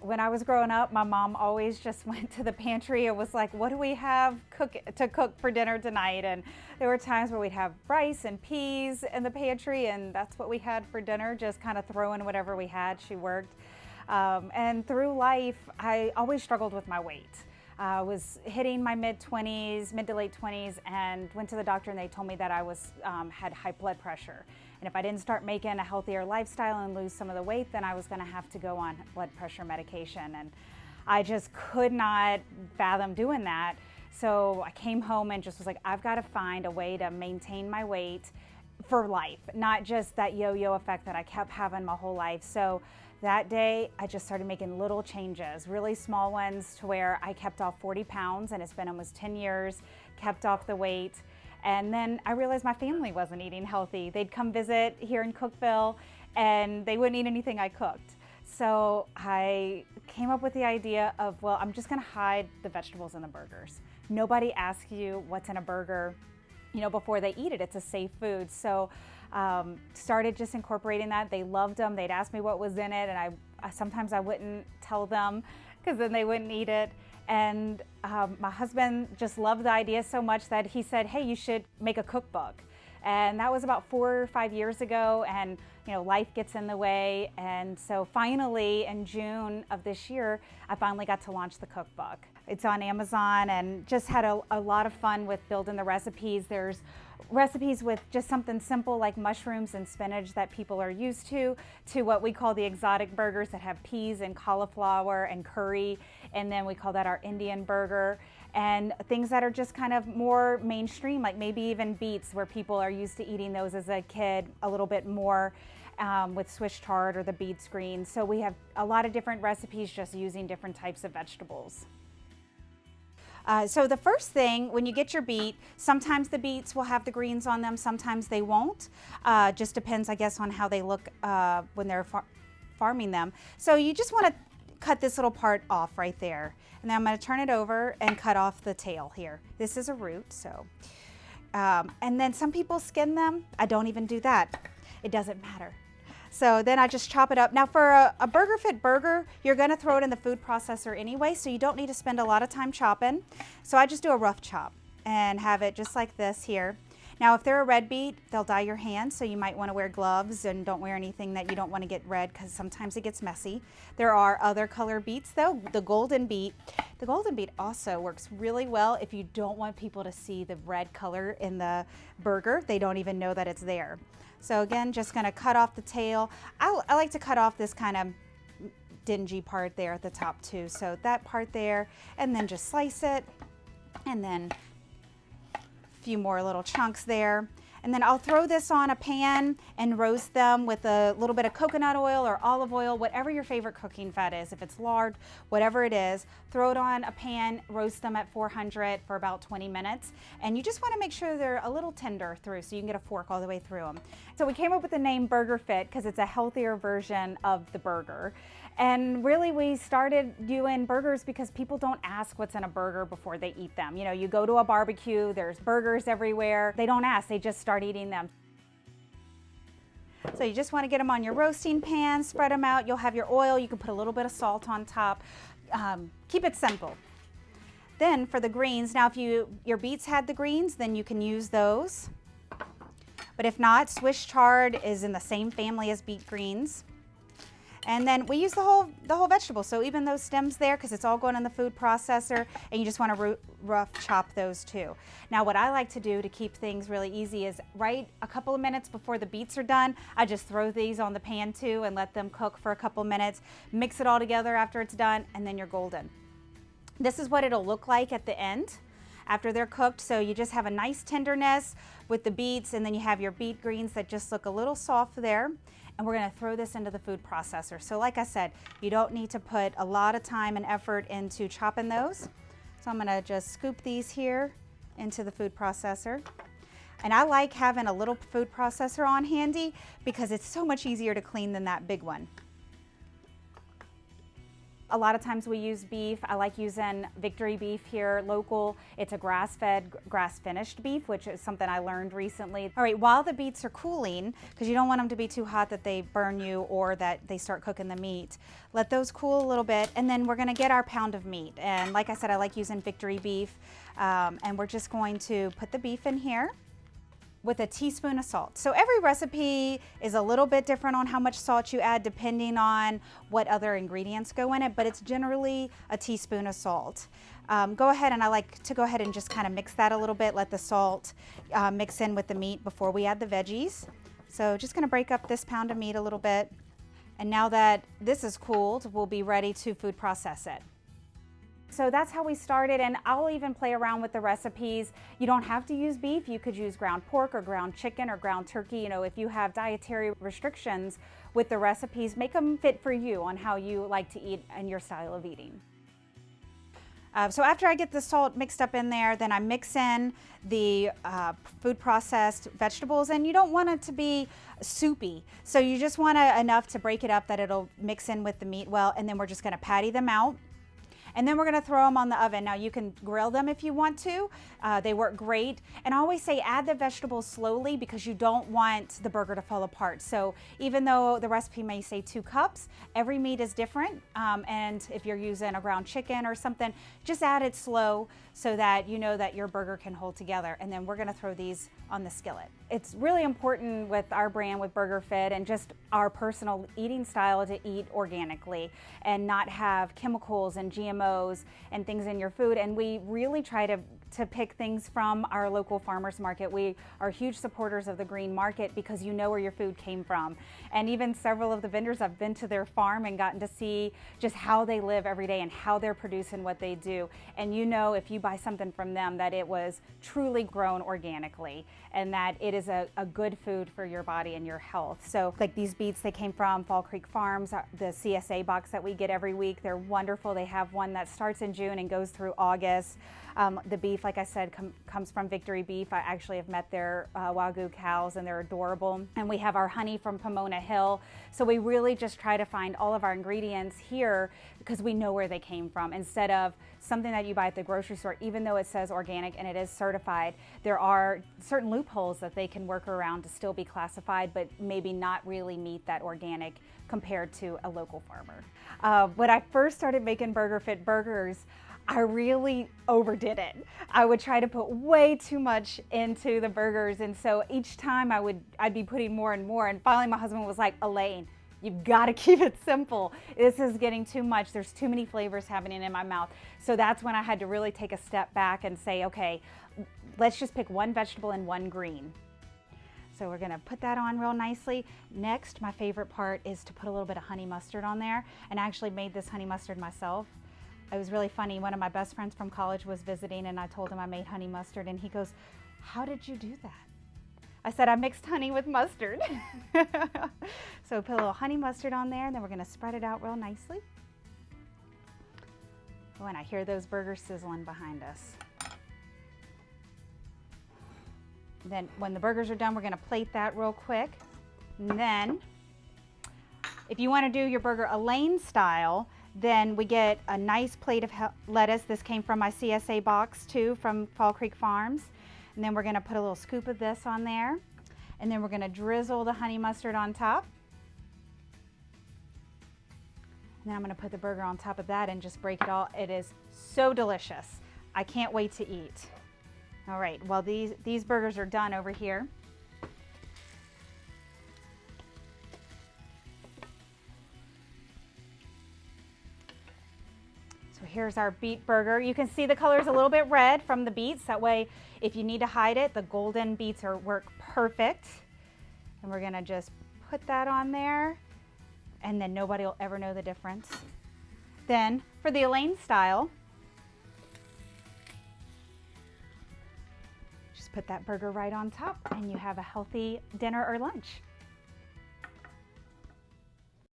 When I was growing up, my mom always just went to the pantry and was like, what do we have to cook for dinner tonight? And there were times where we'd have rice and peas in the pantry, and that's what we had for dinner, just kind of throw in whatever we had. She worked. And through life, I always struggled with my weight. I was hitting my mid to late 20s, and went to the doctor, and they told me that I had high blood pressure. And if I didn't start making a healthier lifestyle and lose some of the weight, then I was going to have to go on blood pressure medication. And I just could not fathom doing that. So I came home and just was like, I've got to find a way to maintain my weight for life, not just that yo-yo effect that I kept having my whole life. So that day, I just started making little changes, really small ones, to where I kept off 40 pounds, and it's been almost 10 years, kept off the weight. And then I realized my family wasn't eating healthy. They'd come visit here in Cookeville, and they wouldn't eat anything I cooked. So I came up with the idea of, well, I'm just gonna hide the vegetables in the burgers. Nobody asks you what's in a burger, before they eat it. It's a safe food. So started just incorporating that. They loved them. They'd ask me what was in it, and I sometimes I wouldn't tell them, because then they wouldn't eat it. And my husband just loved the idea so much that he said, hey, you should make a cookbook. And that was about 4 or 5 years ago, and life gets in the way. And so finally, in June of this year, I finally got to launch the cookbook. It's on Amazon, and just had a lot of fun with building the recipes. There's recipes with just something simple like mushrooms and spinach that people are used to what we call the exotic burgers that have peas and cauliflower and curry, and then we call that our Indian burger. And things that are just kind of more mainstream, like maybe even beets, where people are used to eating those as a kid a little bit more, with Swiss chard or the beets greens. So we have a lot of different recipes just using different types of vegetables. So the first thing, when you get your beet, sometimes the beets will have the greens on them, sometimes they won't. Just depends, I guess, on how they look when they're farming them. So you just want to cut this little part off right there. And then I'm going to turn it over and cut off the tail here. This is a root, so. And then some people skin them. I don't even do that. It doesn't matter. So then I just chop it up. Now for a Burgerfit burger, you're gonna throw it in the food processor anyway, so you don't need to spend a lot of time chopping. So I just do a rough chop and have it just like this here. Now if they're a red beet, they'll dye your hands, so you might wanna wear gloves and don't wear anything that you don't wanna get red, because sometimes it gets messy. There are other color beets though. The golden beet also works really well if you don't want people to see the red color in the burger. They don't even know that it's there. So again, just gonna cut off the tail. I like to cut off this kind of dingy part there at the top too. So that part there, and then just slice it, and then a few more little chunks there. And then I'll throw this on a pan and roast them with a little bit of coconut oil or olive oil, whatever your favorite cooking fat is. If it's lard, whatever it is, throw it on a pan, roast them at 400 for about 20 minutes. And you just want to make sure they're a little tender through, so you can get a fork all the way through them. So we came up with the name Burgerfit because it's a healthier version of the burger. And really we started doing burgers because people don't ask what's in a burger before they eat them. You go to a barbecue, there's burgers everywhere. They don't ask, they just start eating them. So you just want to get them on your roasting pan, spread them out. You'll have your oil, you can put a little bit of salt on top. Keep it simple. Then for the greens, now if your beets had the greens, then you can use those. But if not, Swiss chard is in the same family as beet greens. And then we use the whole vegetable, so even those stems there, because it's all going in the food processor, and you just want to rough chop those too. Now what I like to do to keep things really easy is right a couple of minutes before the beets are done, I just throw these on the pan too and let them cook for a couple minutes, mix it all together after it's done, and then you're golden. This is what it'll look like at the end after they're cooked. So you just have a nice tenderness with the beets, and then you have your beet greens that just look a little soft there. And we're gonna throw this into the food processor. So like I said, you don't need to put a lot of time and effort into chopping those. So I'm gonna just scoop these here into the food processor. And I like having a little food processor on handy because it's so much easier to clean than that big one. A lot of times we use beef. I like using Victory beef here, local. It's a grass-fed, grass-finished beef, which is something I learned recently. All right, while the beets are cooling, because you don't want them to be too hot that they burn you or that they start cooking the meat, let those cool a little bit, and then we're gonna get our pound of meat. And like I said, I like using Victory beef, and we're just going to put the beef in here with a teaspoon of salt. So every recipe is a little bit different on how much salt you add depending on what other ingredients go in it, but it's generally a teaspoon of salt. Go ahead, and I like to go ahead and just kind of mix that a little bit, let the salt mix in with the meat before we add the veggies. So just gonna break up this pound of meat a little bit. And now that this is cooled, we'll be ready to food process it. So that's how we started, and I'll even play around with the recipes. You don't have to use beef. You could use ground pork or ground chicken or ground turkey. You know, if you have dietary restrictions with the recipes, make them fit for you on how you like to eat and your style of eating. So after I get the salt mixed up in there, then I mix in the food processed vegetables, and you don't want it to be soupy. So you just want enough to break it up that it'll mix in with the meat well, and then we're just gonna patty them out. And then we're gonna throw them on the oven. Now you can grill them if you want to. They work great. And I always say add the vegetables slowly because you don't want the burger to fall apart. So even though the recipe may say 2 cups, every meat is different. And if you're using a ground chicken or something, just add it slow so that you know that your burger can hold together. And then we're gonna throw these on the skillet. It's really important with our brand, with Burgerfit, and just our personal eating style to eat organically and not have chemicals and GMOs and things in your food. And we really try to pick things from our local farmers market. We are huge supporters of the green market because you know where your food came from. And even several of the vendors, I've been to their farm and gotten to see just how they live every day and how they're producing what they do. And you know, if you buy something from them, that it was truly grown organically and that it is a good food for your body and your health. So like these beets, they came from Fall Creek Farms, the CSA box that we get every week. They're wonderful. They have one that starts in June and goes through August. The beef, like I said, comes from Victory Beef. I actually have met their Wagyu cows and they're adorable. And we have our honey from Pomona Hill. So we really just try to find all of our ingredients here because we know where they came from instead of something that you buy at the grocery store. Even though it says organic and it is certified, there are certain loopholes that they can work around to still be classified, but maybe not really meet that organic compared to a local farmer. When I first started making Burgerfit burgers, I really overdid it. I would try to put way too much into the burgers, and so each time I'd be putting more and more, and finally my husband was like, Alane, you've got to keep it simple. This is getting too much. There's too many flavors happening in my mouth. So that's when I had to really take a step back and say, okay, let's just pick one vegetable and one green. So we're gonna put that on real nicely. Next, my favorite part is to put a little bit of honey mustard on there, and I actually made this honey mustard myself. It was really funny. One of my best friends from college was visiting and I told him I made honey mustard and he goes, how did you do that? I said, I mixed honey with mustard. So put a little honey mustard on there and then we're gonna spread it out real nicely. Oh, and I hear those burgers sizzling behind us. Then when the burgers are done, we're gonna plate that real quick. And then, if you wanna do your burger Alane style, then we get a nice plate of lettuce. This came from my CSA box too, from Fall Creek Farms. And then we're gonna put a little scoop of this on there. And then we're gonna drizzle the honey mustard on top. And then I'm gonna put the burger on top of that and just break it all. It is so delicious. I can't wait to eat. All right, well these burgers are done over here. So here's our beet burger. You can see the color is a little bit red from the beets. That way, if you need to hide it, the golden beets work perfect. And we're gonna just put that on there and then nobody will ever know the difference. Then for the Alane style, just put that burger right on top and you have a healthy dinner or lunch.